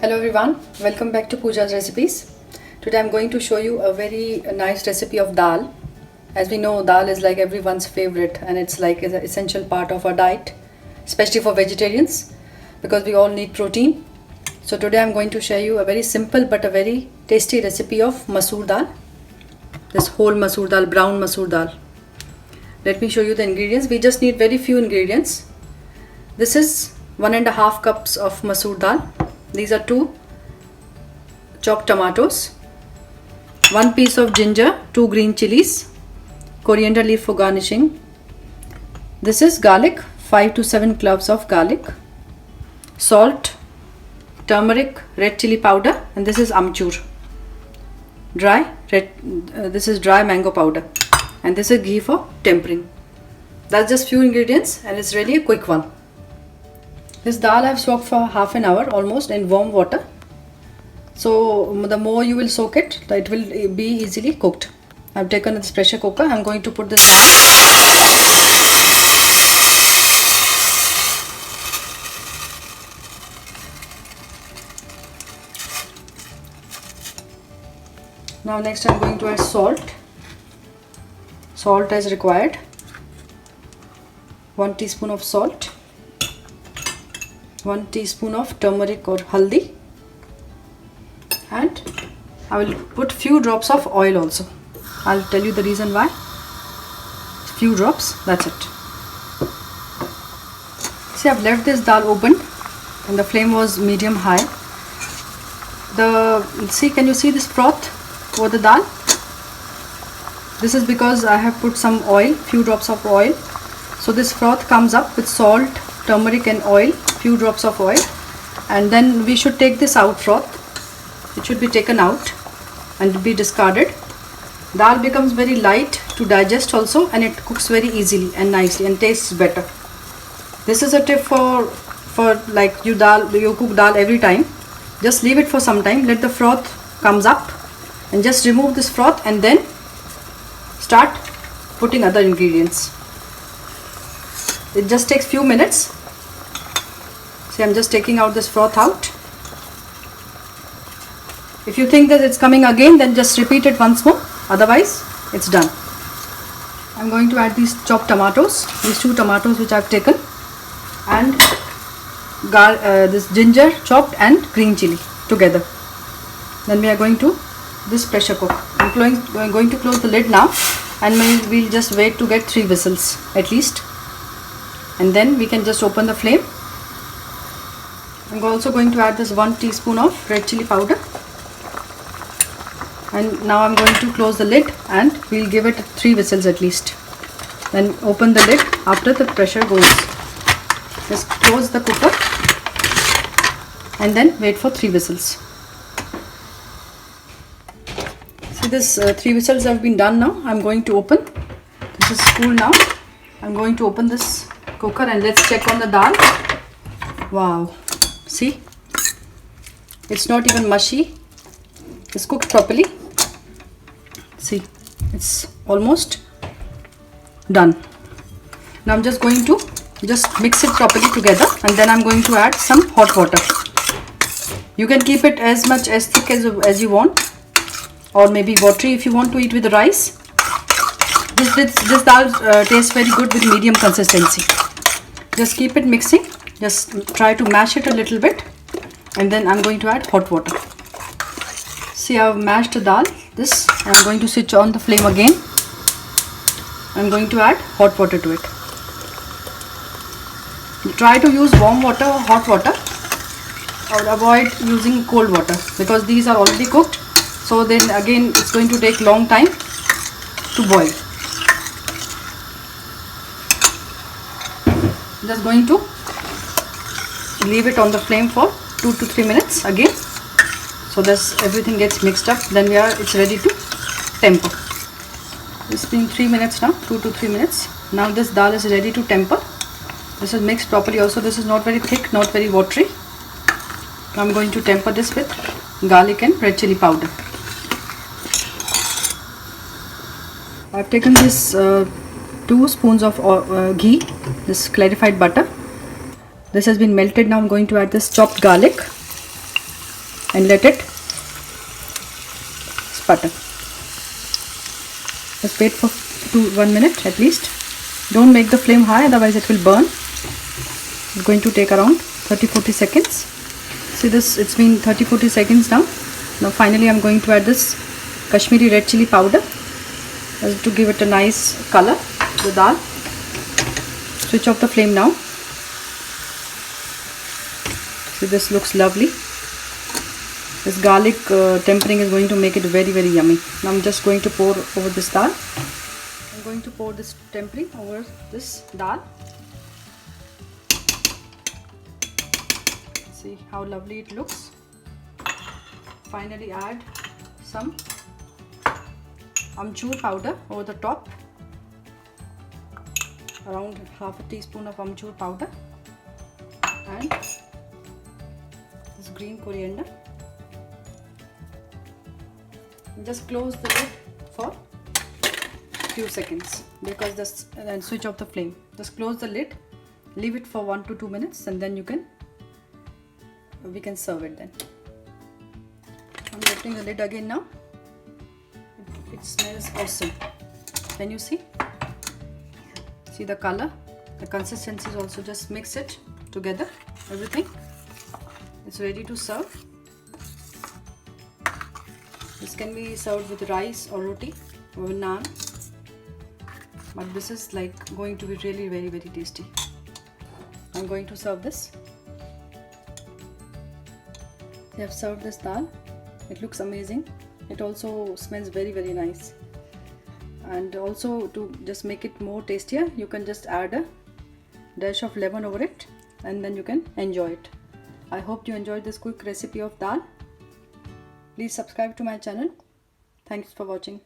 Hello everyone, welcome back to Pooja's Recipes. Today I'm going to show you a very nice recipe of dal. As we know, dal is like everyone's favorite and it's like an essential part of our diet, especially for vegetarians because we all need protein. So today I'm going to share you a very simple but a very tasty recipe of masoor dal. This whole masoor dal, brown masoor dal. Let me show you the ingredients. We just need very few ingredients. This is 1.5 cups of masoor dal. These are 2 chopped tomatoes, 1 piece of ginger, 2 green chilies, coriander leaf for garnishing. This is garlic, 5 to 7 cloves of garlic, salt, turmeric, red chili powder, and this is amchur, this is dry mango powder, and this is ghee for tempering. That's just few ingredients and it's really a quick one. This dal I have soaked for half an hour almost in warm water. So the more you will soak it, it will be easily cooked. I have taken this pressure cooker. I am going to put this dal. Now next I am going to add salt. Salt as required. 1 teaspoon of salt. 1 teaspoon of turmeric or haldi, and I will put few drops of oil also. I'll tell you the reason why. Few drops, that's it. See, I've left this dal open and the flame was medium high. Can you see this froth over the dal? This is because I have put some oil, few drops of oil. So this froth comes up with salt, turmeric and oil, few drops of oil, and then we should take this out froth. It should be taken out and be discarded. Dal becomes very light to digest also, and it cooks very easily and nicely and tastes better. This is a tip for like you cook dal every time. Just leave it for some time, let the froth comes up, and just remove this froth and then start putting other ingredients. It just takes few minutes. See, I'm just taking out this froth out. If you think that it's coming again, then just repeat it once more. Otherwise, it's done. I'm going to add these chopped tomatoes, these 2 tomatoes which I've taken, and this ginger chopped and green chili together. Then we are going to this pressure cook. I'm going to close the lid now, and we'll just wait to get 3 whistles at least, and then we can just open the flame. I'm also going to add this 1 teaspoon of red chili powder, and now I'm going to close the lid and we'll give it 3 whistles at least. Then open the lid after the pressure goes. Just close the cooker and then wait for 3 whistles. See, this 3 whistles have been done now. I'm going to open. This is cool now. I'm going to open this cooker and let's check on the dal. Wow. See, it's not even mushy. It's cooked properly. See, it's almost done. Now I'm just going to mix it properly together, and then I'm going to add some hot water. You can keep it as thick as you want, or maybe watery if you want to eat with rice. This dal tastes very good with medium consistency. Just keep it mixing. Just try to mash it a little bit, and then I'm going to add hot water. See, I've mashed the dal. I'm going to switch on the flame again. I'm going to add hot water to it. Try to use warm water or hot water, or avoid using cold water because these are already cooked. So then again it's going to take long time to boil. Just going to leave it on the flame for 2 to 3 minutes again, so that everything gets mixed up. Then it's ready to temper. It's been 3 minutes now, 2 to 3 minutes. Now this dal is ready to temper. This is mixed properly also. This is not very thick, not very watery. I'm going to temper this with garlic and red chili powder. I've taken this 2 spoons of ghee, this clarified butter. This has been melted. Now I'm going to add this chopped garlic. and let it sputter. Just wait for 1 minute at least. Don't make the flame high, otherwise it will burn. It's going to take around 30-40 seconds. See this, it's been 30-40 seconds now. Now finally I'm going to add this Kashmiri red chili powder to give it a nice color to the dal. Switch off the flame now. See, this looks lovely. This garlic tempering is going to make it very yummy. Now I'm just going to pour over this dal. I'm going to pour this tempering over this dal. See how lovely it looks. Finally add some amchur powder over the top. Around half a teaspoon of amchur powder. And this green coriander. Just close the lid for few seconds because this, and switch off the flame. Just close the lid, leave it for 1 to 2 minutes, and then we can serve it then. I'm lifting the lid again now. It smells awesome. Can you see? See the color, the consistency is also, just mix it together, everything. It's ready to serve. This can be served with rice or roti or naan, but this is like going to be really very tasty. I'm going to serve this. I have served this dal. It looks amazing. It also smells very nice. And also, to just make it more tastier, you can just add a dash of lemon over it, and then you can enjoy it. I hope you enjoyed this quick recipe of dal. Please subscribe to my channel. Thanks for watching.